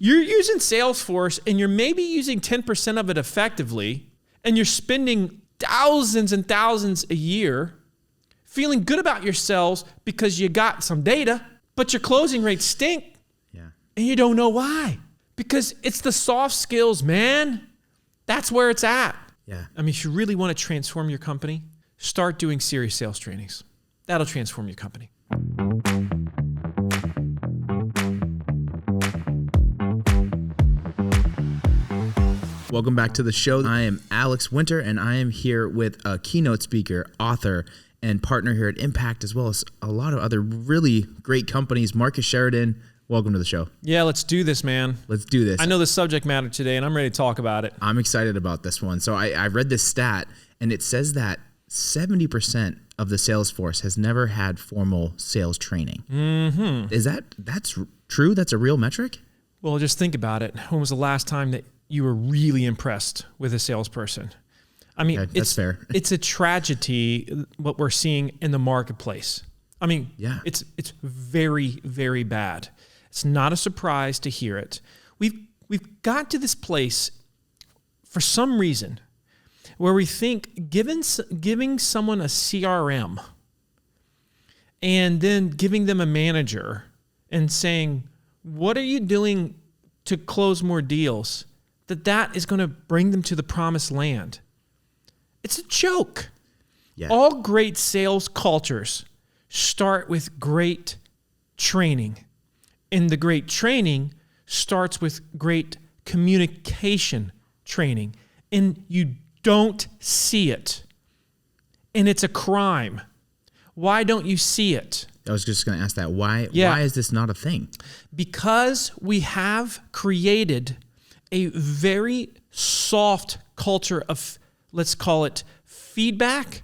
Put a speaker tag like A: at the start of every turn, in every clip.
A: you're using Salesforce and you're maybe using 10% of it effectively, and you're spending thousands and thousands a year feeling good about yourselves because you got some data, but your closing rates stink.
B: Yeah.
A: And you don't know why. Because it's the soft skills, man. That's where it's at.
B: Yeah.
A: I mean, if you really want to transform your company, start doing serious sales trainings. That'll transform your company.
B: Welcome back to the show. I am Alex Winter, and I am here with a keynote speaker, author, and partner here at Impact, as well as a lot of other really great companies. Marcus Sheridan, welcome to the show.
A: Yeah, let's do this, man.
B: Let's do this.
A: I know the subject matter today, and I'm ready to talk about it.
B: I'm excited about this one. So I read this stat, and it says that 70% of the sales force has never had formal sales training.
A: Mm-hmm.
B: That's true? That's a real metric?
A: Well, just think about it. When was the last time that you were really impressed with a salesperson? I mean,
B: okay, that's fair.
A: It's a tragedy what we're seeing in the marketplace. I mean,
B: yeah.
A: It's very, very bad. It's not a surprise to hear it. We've got to this place for some reason where we think giving someone a CRM and then giving them a manager and saying, what are you doing to close more deals, that is going to bring them to the promised land. It's a joke.
B: Yeah.
A: All great sales cultures start with great training. And the great training starts with great communication training. And you don't see it. And it's a crime. Why don't you see it?
B: I was just going to ask that. Why is this not a thing? Because
A: we have created a very soft culture of, let's call it, feedback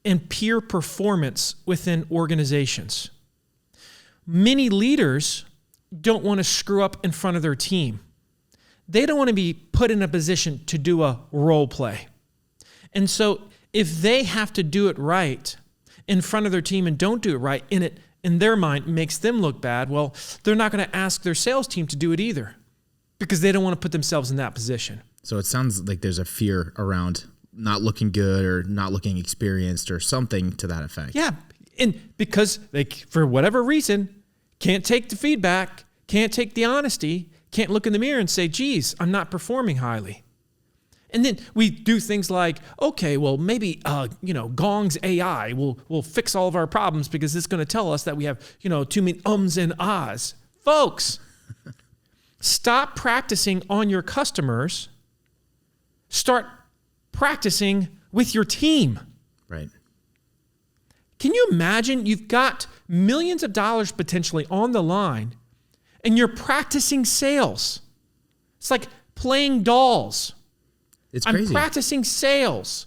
A: and peer performance within organizations. Many leaders don't want to screw up in front of their team. They don't want to be put in a position to do a role play. And so if they have to do it right in front of their team and don't do it right, in their mind makes them look bad, well, they're not going to ask their sales team to do it either because they don't want to put themselves in that position.
B: So it sounds like there's a fear around not looking good or not looking experienced or something to that effect.
A: Yeah, and because they, for whatever reason, can't take the feedback, can't take the honesty, can't look in the mirror and say, geez, I'm not performing highly. And then we do things like, okay, well, maybe, Gong's AI will fix all of our problems because it's going to tell us that we have, too many ums and ahs. Folks, stop practicing on your customers. Start practicing with your team.
B: Right.
A: Can you imagine you've got millions of dollars potentially on the line and you're practicing sales? It's like playing dolls.
B: It's crazy.
A: I'm practicing sales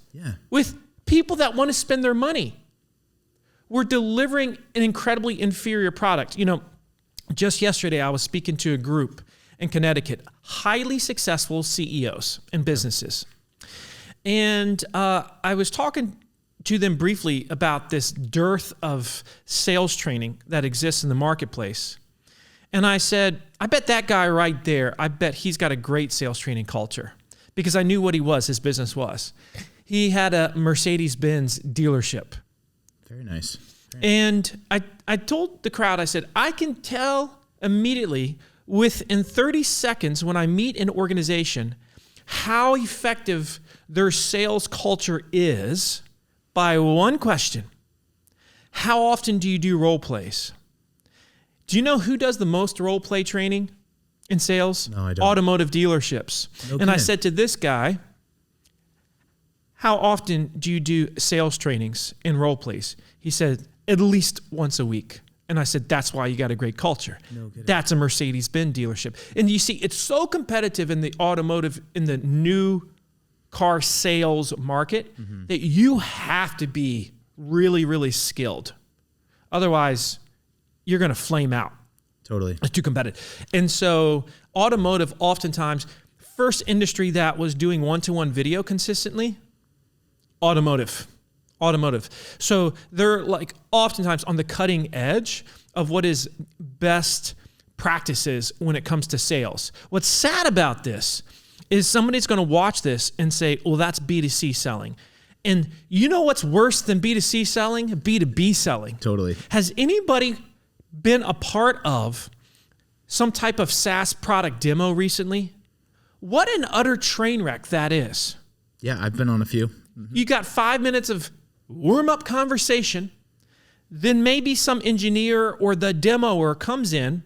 A: with people that want to spend their money. We're delivering an incredibly inferior product. Just yesterday I was speaking to a group in Connecticut, highly successful CEOs and businesses. And I was talking to them briefly about this dearth of sales training that exists in the marketplace. And I said, I bet that guy right there, I bet he's got a great sales training culture. Because I knew what his business was. He had a Mercedes-Benz dealership.
B: Very nice.
A: And I told the crowd, I said, I can tell immediately within 30 seconds when I meet an organization how effective their sales culture is by one question. How often do you do role plays? Do you know who does the most role play training in sales?
B: No, I don't.
A: Automotive dealerships.
B: No
A: and I
B: kidding.
A: said to this guy, how often do you do sales trainings and role plays? He said, at least once a week. And I said, that's why you got a great culture.
B: No kidding.
A: That's a Mercedes-Benz dealership. And you see, it's so competitive in the automotive, in the new car sales market that you have to be really, really skilled. Otherwise, you're going to flame out.
B: Totally.
A: It's too competitive. And so automotive, oftentimes, first industry that was doing one-to-one video consistently, automotive. So they're like oftentimes on the cutting edge of what is best practices when it comes to sales. What's sad about this is somebody's going to watch this and say, well, that's B2C selling. And you know what's worse than B2C selling? B2B selling.
B: Totally.
A: Has anybody been a part of some type of SaaS product demo recently? What an utter train wreck that is.
B: Yeah, I've been on a few. Mm-hmm.
A: You got 5 minutes of warm-up conversation, then maybe some engineer or the demoer comes in,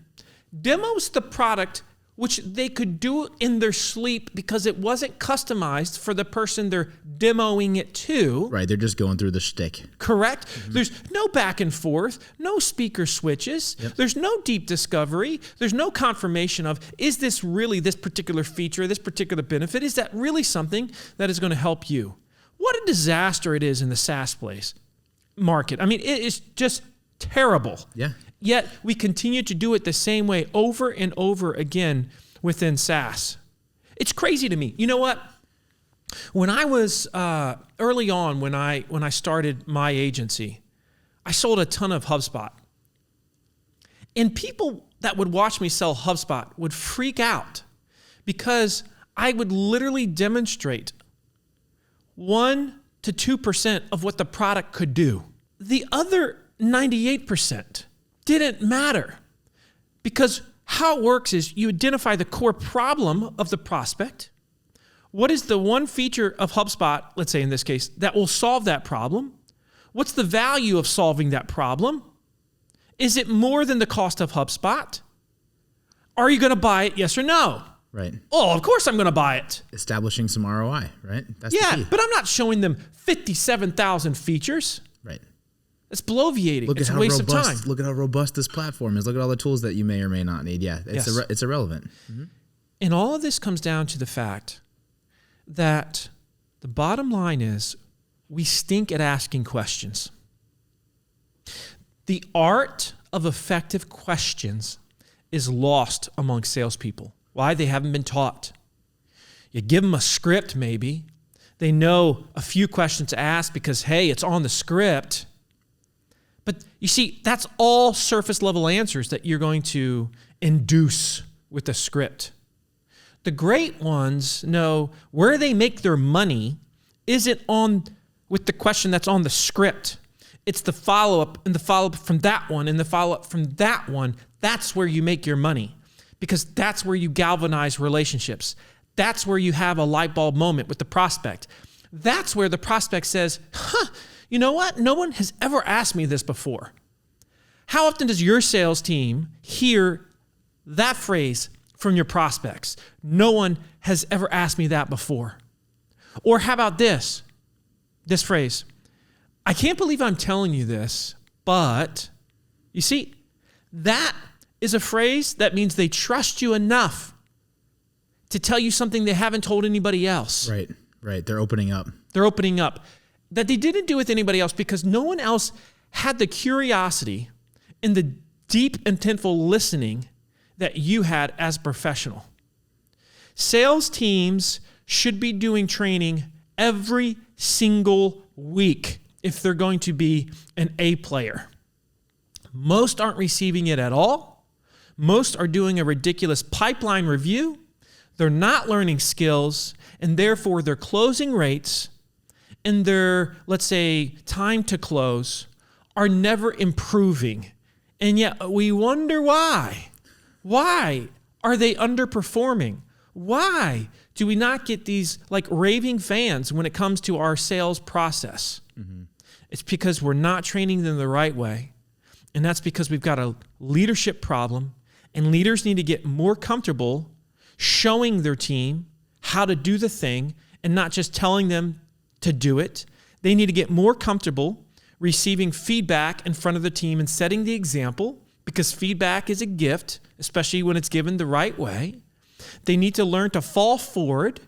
A: demos the product, which they could do in their sleep because it wasn't customized for the person they're demoing it to.
B: Right, they're just going through the shtick.
A: Correct. Mm-hmm. There's no back and forth, no speaker switches. Yep. There's no deep discovery. There's no confirmation of, is this really this particular feature, this particular benefit? Is that really something that is going to help you? What a disaster it is in the SaaS market. I mean, it is just terrible.
B: Yeah.
A: Yet we continue to do it the same way over and over again within SaaS. It's crazy to me. You know what? When I was early on, when I started my agency, I sold a ton of HubSpot. And people that would watch me sell HubSpot would freak out because I would literally demonstrate 1 to 2% of what the product could do. The other 98% didn't matter, because how it works is you identify the core problem of the prospect. What is the one feature of HubSpot, let's say in this case, that will solve that problem? What's the value of solving that problem? Is it more than the cost of HubSpot? Are you going to buy it, yes or no?
B: Right.
A: Oh, of course I'm going to buy it.
B: Establishing some ROI, right? That's the key.
A: But I'm not showing them 57,000 features.
B: Right.
A: It's bloviating. It's a waste of time.
B: Look at how robust this platform is. Look at all the tools that you may or may not need. Yeah, it's irrelevant. Mm-hmm.
A: And all of this comes down to the fact that the bottom line is we stink at asking questions. The art of effective questions is lost among salespeople. Why? They haven't been taught. You give them a script maybe. They know a few questions to ask because, hey, it's on the script. But you see, that's all surface level answers that you're going to induce with the script. The great ones know where they make their money isn't on with the question that's on the script. It's the follow-up and the follow-up from that one and the follow-up from that one. That's where you make your money, because that's where you galvanize relationships. That's where you have a light bulb moment with the prospect. That's where the prospect says, you know what? No one has ever asked me this before. How often does your sales team hear that phrase from your prospects? No one has ever asked me that before. Or how about this phrase? I can't believe I'm telling you this, but you see, that is a phrase that means they trust you enough to tell you something they haven't told anybody else.
B: Right. They're opening up.
A: That they didn't do with anybody else because no one else had the curiosity and the deep, intentful listening that you had as a professional. Sales teams should be doing training every single week if they're going to be an A player. Most aren't receiving it at all. Most are doing a ridiculous pipeline review. They're not learning skills, and therefore their closing rates and their, let's say, time to close are never improving. And yet we wonder why. Why are they underperforming? Why do we not get these like raving fans when it comes to our sales process? Mm-hmm. It's because we're not training them the right way. And that's because we've got a leadership problem, and leaders need to get more comfortable showing their team how to do the thing and not just telling them to do it. They need to get more comfortable receiving feedback in front of the team and setting the example, because feedback is a gift, especially when it's given the right way. They need to learn to fall forward,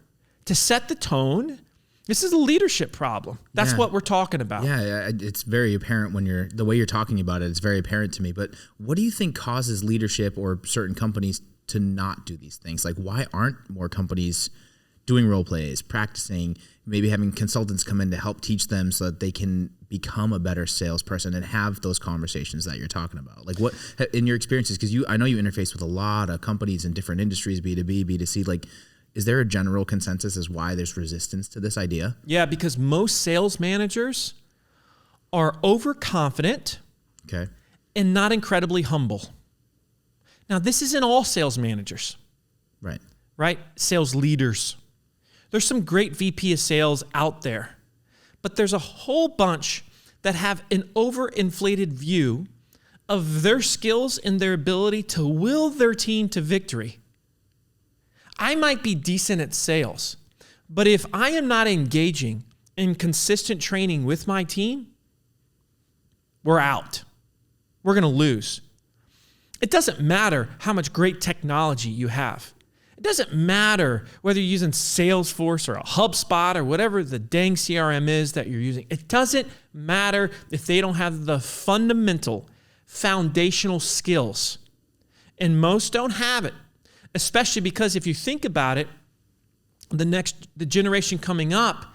A: to set the tone. This is a leadership problem. That's what we're talking about.
B: Yeah, it's very apparent when the way you're talking about it, it's very apparent to me. But what do you think causes leadership or certain companies to not do these things? Like, why aren't more companies doing role plays, practicing, maybe having consultants come in to help teach them so that they can become a better salesperson and have those conversations that you're talking about? Like, what in your experiences, because I know you interface with a lot of companies in different industries, B2B, B2C, like, is there a general consensus as why there's resistance to this idea?
A: Yeah, because most sales managers are overconfident,
B: okay,
A: and not incredibly humble. Now, this isn't all sales managers. Right? Sales leaders. There's some great VP of sales out there, but there's a whole bunch that have an overinflated view of their skills and their ability to will their team to victory. I might be decent at sales, but if I am not engaging in consistent training with my team, we're out. We're going to lose. It doesn't matter how much great technology you have. It doesn't matter whether you're using Salesforce or a HubSpot or whatever the dang CRM is that you're using. It doesn't matter if they don't have the fundamental, foundational skills. And most don't have it, especially because if you think about it, the generation coming up,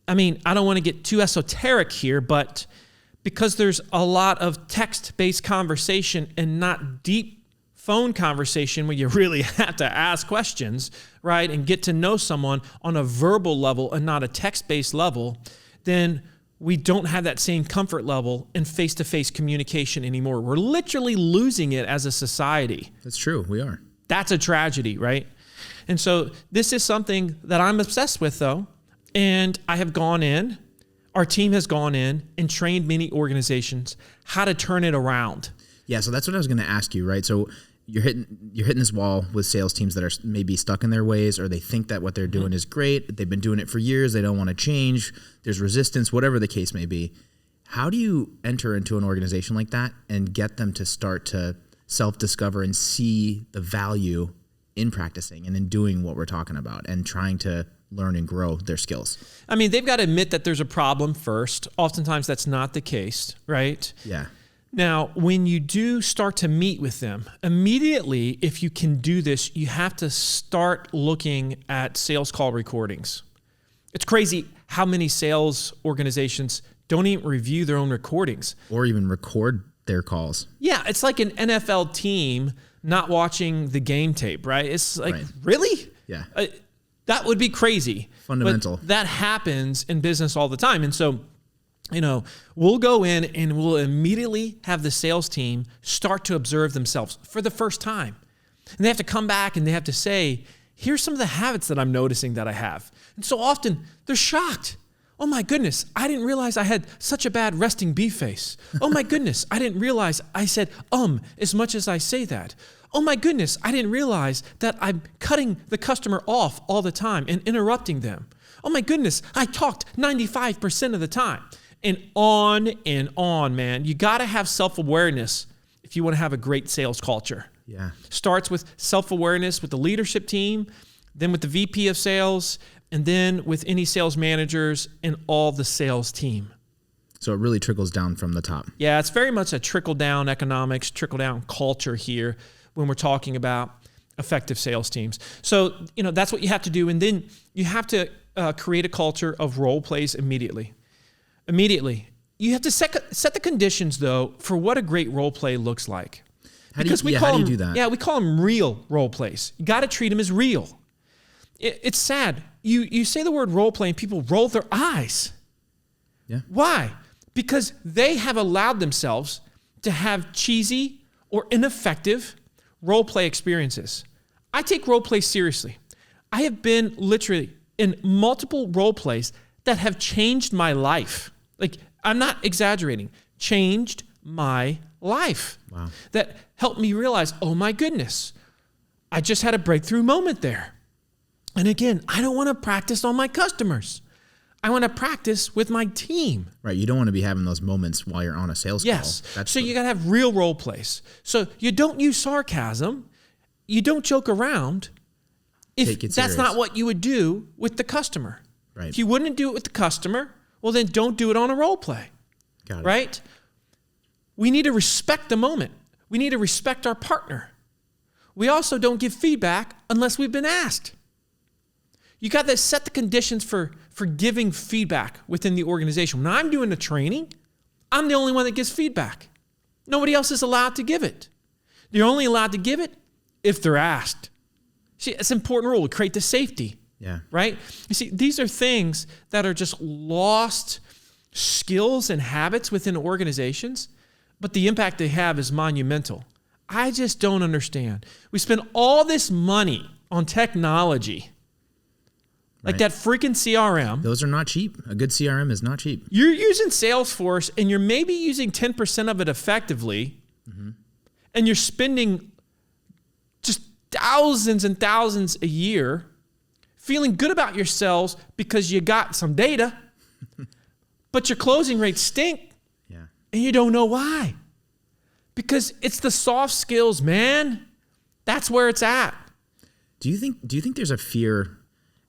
A: I mean, I don't want to get too esoteric here, but because there's a lot of text-based conversation and not deep phone conversation where you really have to ask questions, right, and get to know someone on a verbal level and not a text-based level, then we don't have that same comfort level in face-to-face communication anymore. We're literally losing it as a society.
B: That's true. We are.
A: That's a tragedy, right? And so this is something that I'm obsessed with, though, and I have gone in, our team has gone in and trained many organizations how to turn it around.
B: Yeah, so that's what I was going to ask you, right? So you're hitting this wall with sales teams that are maybe stuck in their ways, or they think that what they're doing is great. They've been doing it for years. They don't want to change. There's resistance, whatever the case may be. How do you enter into an organization like that and get them to start to self-discover and see the value in practicing and in doing what we're talking about and trying to learn and grow their skills?
A: I mean, they've got to admit that there's a problem first. Oftentimes that's not the case, right?
B: Yeah.
A: Now, when you do start to meet with them, immediately, if you can do this, you have to start looking at sales call recordings. It's crazy how many sales organizations don't even review their own recordings.
B: Or even record their calls.
A: Yeah, it's like an NFL team not watching the game tape, right? It's like, really?
B: Yeah.
A: That would be crazy.
B: Fundamental.
A: But that happens in business all the time. And so, we'll go in and we'll immediately have the sales team start to observe themselves for the first time. And they have to come back and they have to say, here's some of the habits that I'm noticing that I have. And so often they're shocked. Oh my goodness, I didn't realize I had such a bad resting bee face. Oh my goodness, I didn't realize I said as much as I say that. Oh my goodness, I didn't realize that I'm cutting the customer off all the time and interrupting them. Oh my goodness, I talked 95% of the time. And on, man. You got to have self-awareness if you want to have a great sales culture.
B: Yeah.
A: Starts with self-awareness with the leadership team, then with the VP of sales, and then with any sales managers and all the sales team.
B: So it really trickles down from the top.
A: Yeah, it's very much a trickle-down economics, trickle-down culture here when we're talking about effective sales teams. So, that's what you have to do. And then you have to create a culture of role plays immediately. You have to set the conditions, though, for what a great role play looks like.
B: How do you do that?
A: Yeah, we call them real role plays. You got to treat them as real. It's sad. You say the word role play and people roll their eyes.
B: Yeah.
A: Why? Because they have allowed themselves to have cheesy or ineffective role play experiences. I take role play seriously. I have been literally in multiple role plays that have changed my life. Like, I'm not exaggerating. Changed my life.
B: Wow.
A: That helped me realize, oh my goodness, I just had a breakthrough moment there. And again, I don't want to practice on my customers. I want to practice with my team.
B: Right. You don't want to be having those moments while you're on a sales call.
A: Yes. So you got to have real role plays. So you don't use sarcasm. You don't joke around. If that's not what you would do with the customer.
B: Right.
A: If you wouldn't do it with the customer, well, then don't do it on a role play.
B: Got it.
A: Right? We need to respect the moment. We need to respect our partner. We also don't give feedback unless we've been asked. You got to set the conditions for giving feedback within the organization. When I'm doing the training, I'm the only one that gives feedback. Nobody else is allowed to give it. They're only allowed to give it if they're asked. See, it's an important rule to create the safety.
B: Yeah.
A: Right? You see, these are things that are just lost skills and habits within organizations, but the impact they have is monumental. I just don't understand. We spend all this money on technology, like that freaking CRM.
B: Those are not cheap. A good CRM is not cheap.
A: You're using Salesforce and you're maybe using 10% of it effectively, and you're spending just thousands and thousands a year feeling good about yourselves because you got some data, but your closing rates stink, and you don't know why. Because it's the soft skills, man. That's where it's at.
B: Do you think there's a fear?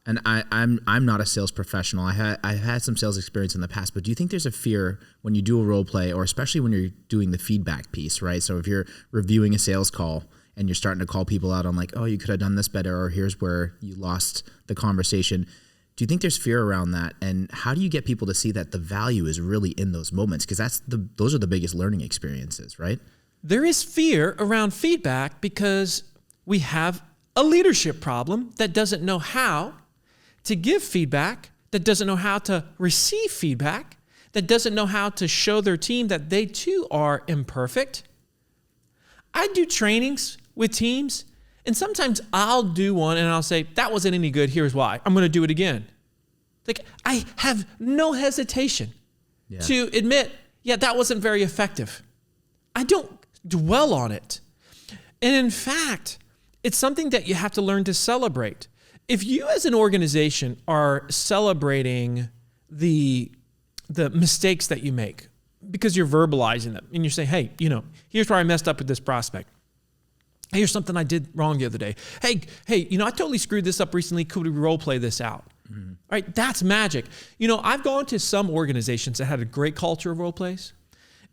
B: And I'm not a sales professional. I had some sales experience in the past, but do you think there's a fear when you do a role play, or especially when you're doing the feedback piece, right? So if you're reviewing a sales call and you're starting to call people out on like, oh, you could have done this better, or here's where you lost the conversation. Do you think there's fear around that? And how do you get people to see that the value is really in those moments? Because those are the biggest learning experiences, right?
A: There is fear around feedback because we have a leadership problem that doesn't know how to give feedback, that doesn't know how to receive feedback, that doesn't know how to show their team that they too are imperfect. I do trainings with teams, and sometimes I'll do one and I'll say, that wasn't any good, here's why. I'm going to do it again. Like, I have no hesitation to admit, that wasn't very effective. I don't dwell on it. And in fact, it's something that you have to learn to celebrate. If you as an organization are celebrating the mistakes that you make because you're verbalizing them and you're saying, hey, here's where I messed up with this prospect. Hey, here's something I did wrong the other day. Hey, I totally screwed this up recently. Could we role play this out? Mm-hmm. All right, that's magic. I've gone to some organizations that had a great culture of role plays,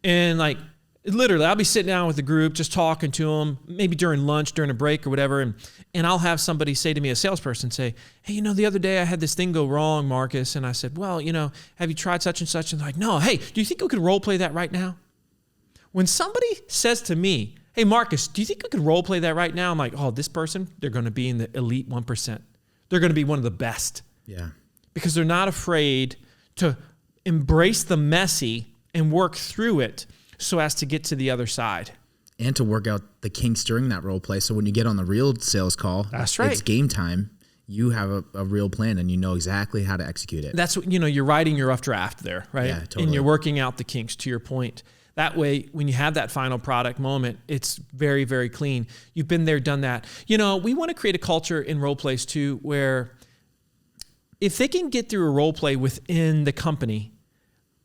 A: and like, literally, I'll be sitting down with the group, just talking to them, maybe during lunch, during a break or whatever, and I'll have somebody say to me, a salesperson, say, hey, the other day I had this thing go wrong, Marcus, and I said, well, have you tried such and such? And they're like, no, hey, do you think we could role play that right now? When somebody says to me, hey, Marcus, do you think we could role play that right now? I'm like, oh, this person, they're going to be in the elite 1%. They're going to be one of the best.
B: Yeah.
A: Because they're not afraid to embrace the messy and work through it so as to get to the other side.
B: And to work out the kinks during that role play. So when you get on the real sales call,
A: that's right.
B: It's game time. You have a real plan and you know exactly how to execute it.
A: That's what, you're writing your rough draft there, right?
B: Yeah, totally.
A: And you're working out the kinks, to your point. That way, when you have that final product moment, it's very, very clean. You've been there, done that. We want to create a culture in role plays too, where if they can get through a role play within the company,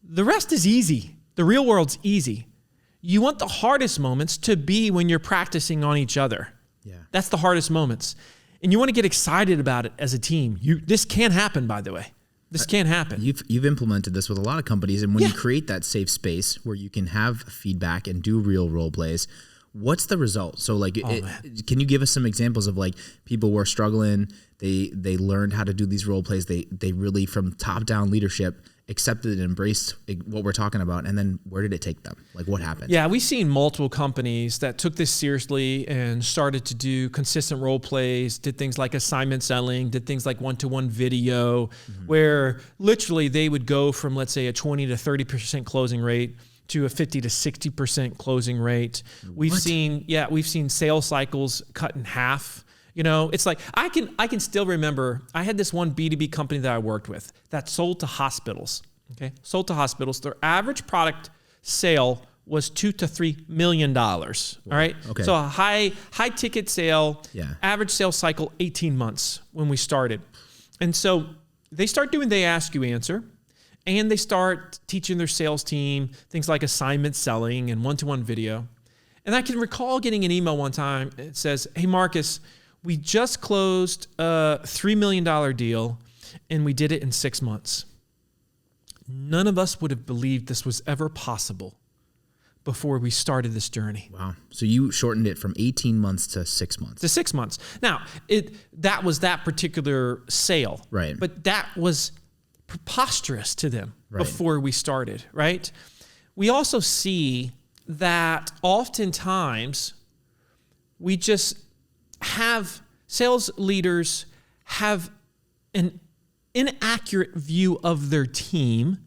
A: the rest is easy. The real world's easy. You want the hardest moments to be when you're practicing on each other.
B: Yeah.
A: That's the hardest moments. And you want to get excited about it as a team. This can happen, by the way. This can happen.
B: You've implemented this with a lot of companies, and when you create that safe space where you can have feedback and do real role plays, what's the result? So can you give us some examples of like people were struggling, they learned how to do these role plays, they really from top down leadership accepted and embraced what we're talking about, and then where did it take them? Like what happened?
A: Yeah, we've seen multiple companies that took this seriously and started to do consistent role plays, did things like assignment selling, did things like one-to-one video, where literally they would go from, let's say, a 20 to 30% closing rate to a 50 to 60% closing rate. We've seen sales cycles cut in half. It's like I can still remember I had this one B2B company that I worked with that sold to hospitals. Okay, sold to hospitals. Their average product sale was $2 to $3 million. All right.
B: Okay.
A: So a high ticket sale.
B: Yeah.
A: Average sales cycle 18 months when we started, and so they start doing they ask you answer, and they start teaching their sales team things like assignment selling and one-to-one video. And I can recall getting an email one time. It says, "Hey Marcus, we just closed a $3 million deal, and we did it in 6 months. None of us would have believed this was ever possible. before we started this journey.
B: Wow. So you shortened it from 18 months to 6 months.
A: To 6 months. Now, that was that particular sale.
B: Right.
A: But that was preposterous to them before we started, right? We also see that oftentimes we just have sales leaders have an inaccurate view of their team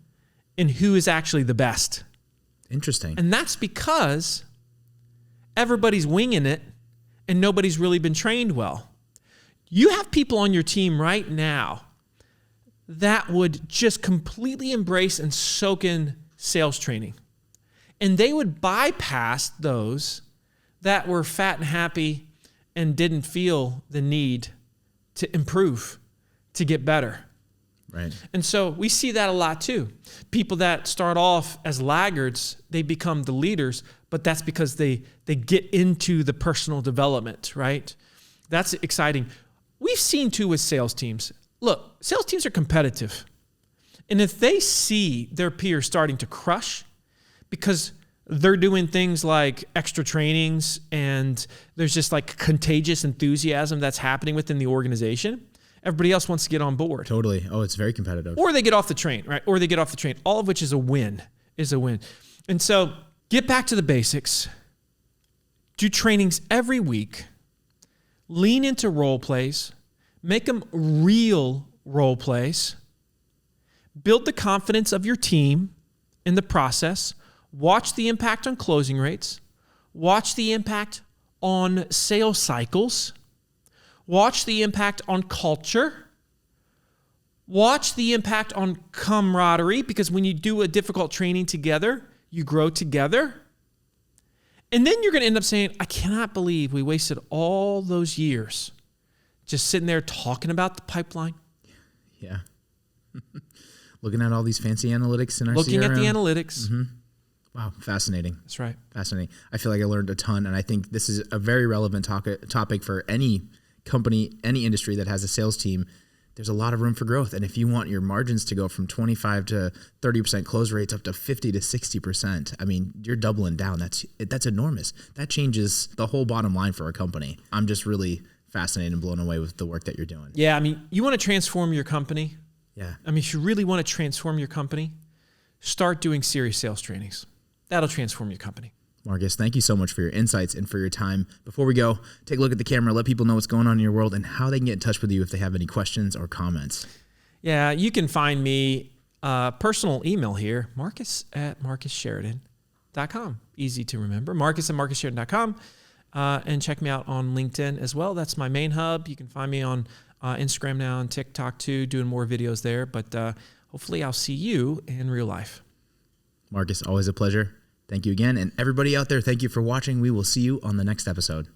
A: and who is actually the best.
B: Interesting.
A: And that's because everybody's winging it and nobody's really been trained well. You have people on your team right now that would just completely embrace and soak in sales training. And they would bypass those that were fat and happy and didn't feel the need to improve, to get better.
B: Right.
A: And so we see that a lot too. People that start off as laggards, they become the leaders, but that's because they get into the personal development, right? That's exciting. We've seen too with sales teams. Look, sales teams are competitive. And if they see their peers starting to crush because they're doing things like extra trainings and there's just like contagious enthusiasm that's happening within the organization, everybody else wants to get on board.
B: Totally. Oh, it's very competitive.
A: Or they get off the train, right? Or they get off the train, all of which is a win, And so get back to the basics. Do trainings every week. Lean into role plays. Make them real role plays. Build the confidence of your team in the process. Watch the impact on closing rates. Watch the impact on sales cycles. Watch the impact on culture. Watch the impact on camaraderie, because when you do a difficult training together, you grow together. And then you're going to end up saying, I cannot believe we wasted all those years just sitting there talking about the pipeline.
B: Yeah. Looking at all these fancy analytics in our
A: Looking
B: CRM.
A: at the analytics.
B: Mm-hmm. Wow, fascinating.
A: That's right.
B: Fascinating. I feel like I learned a ton, and I think this is a very relevant topic for any company, any industry that has a sales team. There's a lot of room for growth. And if you want your margins to go from 25 to 30% close rates up to 50 to 60%, I mean, you're doubling down. That's enormous. That changes the whole bottom line for a company. I'm just really fascinated and blown away with the work that you're doing.
A: Yeah, I mean, you want to transform your company?
B: Yeah.
A: I mean, if you really want to transform your company, start doing serious sales trainings. That'll transform your company.
B: Marcus, thank you so much for your insights and for your time. Before we go, take a look at the camera, let people know what's going on in your world and how they can get in touch with you if they have any questions or comments.
A: Yeah, you can find me personal email here, marcus@marcussheridan.com. Easy to remember, marcus@marcussheridan.com. And check me out on LinkedIn as well. That's my main hub. You can find me on Instagram now and TikTok too, doing more videos there. But hopefully I'll see you in real life.
B: Marcus, always a pleasure. Thank you again. And everybody out there, thank you for watching. We will see you on the next episode.